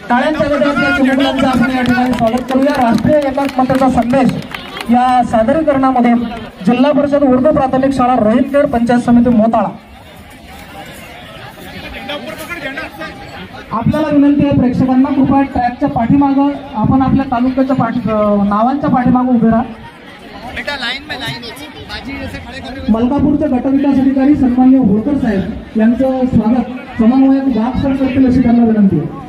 टाळ्यांच्या गजरात या चिमुकल्यांचं आपण या ठिकाणी स्वागत करूया। राष्ट्रीय एकात्मतेचा संदेश या सादरीकरणामध्ये जिल्हा परिषद उर्दू प्राथमिक शाळा रोहितखेड पंचायत समिती मोताळा। आपल्याला विनंती आहे प्रेक्षकांना, कृपया ट्रॅकच्या पाठीमागं आपण आपल्या तालुक्याच्या नावांच्या पाठीमागं उभे राहा। मलकापूरचे गटविकास अधिकारी सन्माननीय होळकर साहेब यांचं स्वागत समन्वयक भाग सर करतील अशी त्यांना विनंती आहे।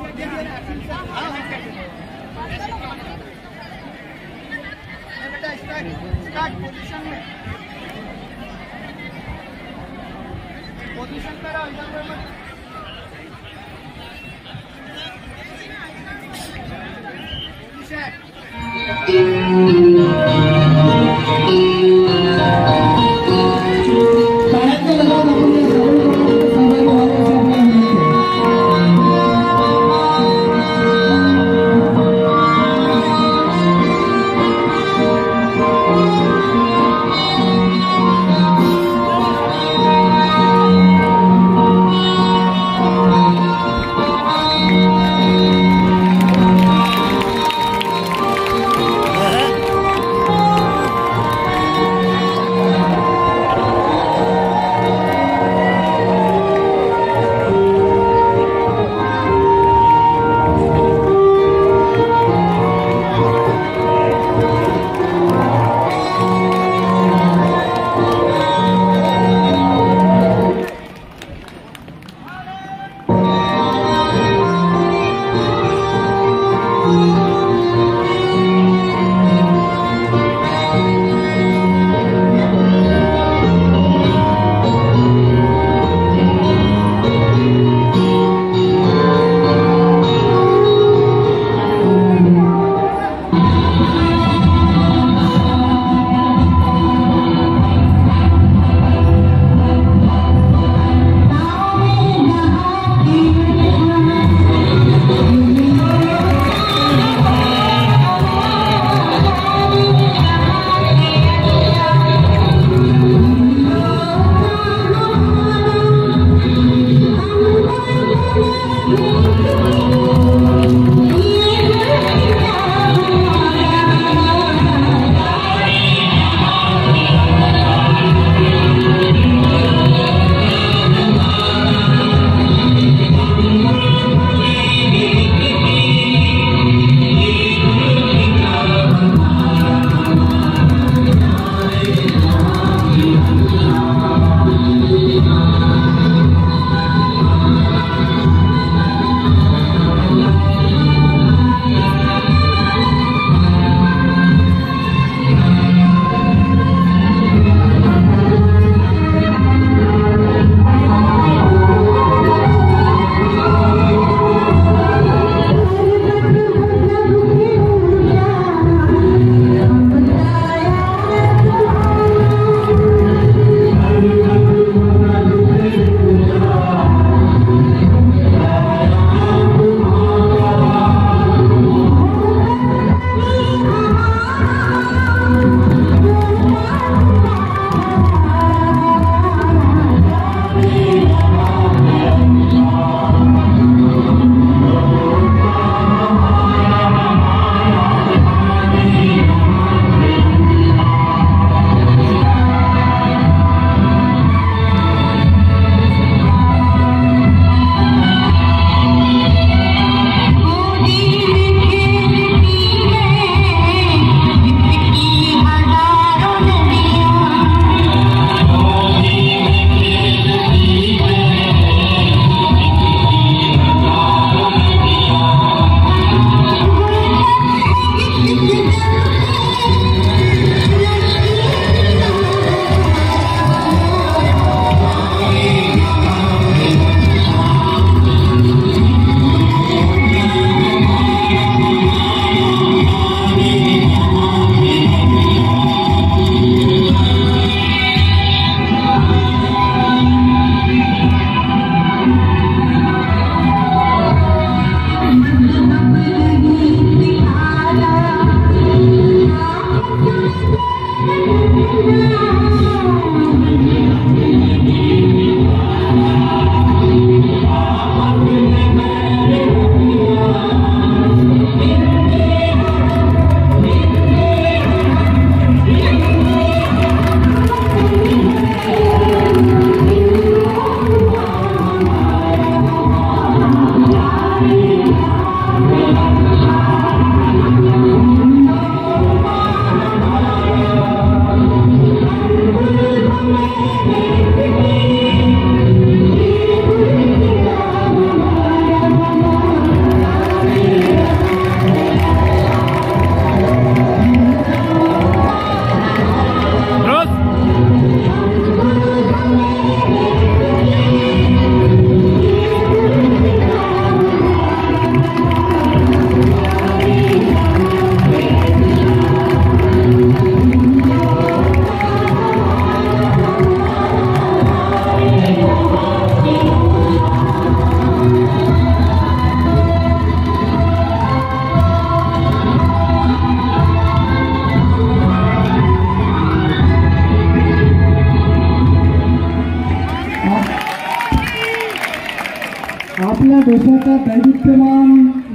आपल्या देशाचा दैदिप्यमान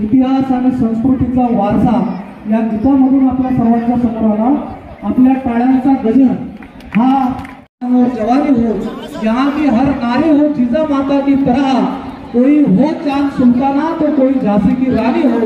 इतिहास आणि संस्कृतीचा वारसा या गीतामधून आपल्या सर्वांच्या समोर आला। आपल्या टाळ्यांचा गजर हा जवानी हो, यहाँ की हर नारी हो जीजा माता की तरह, कोई हो चांद सुल्ताना तो कोई झांसी की रानी हो।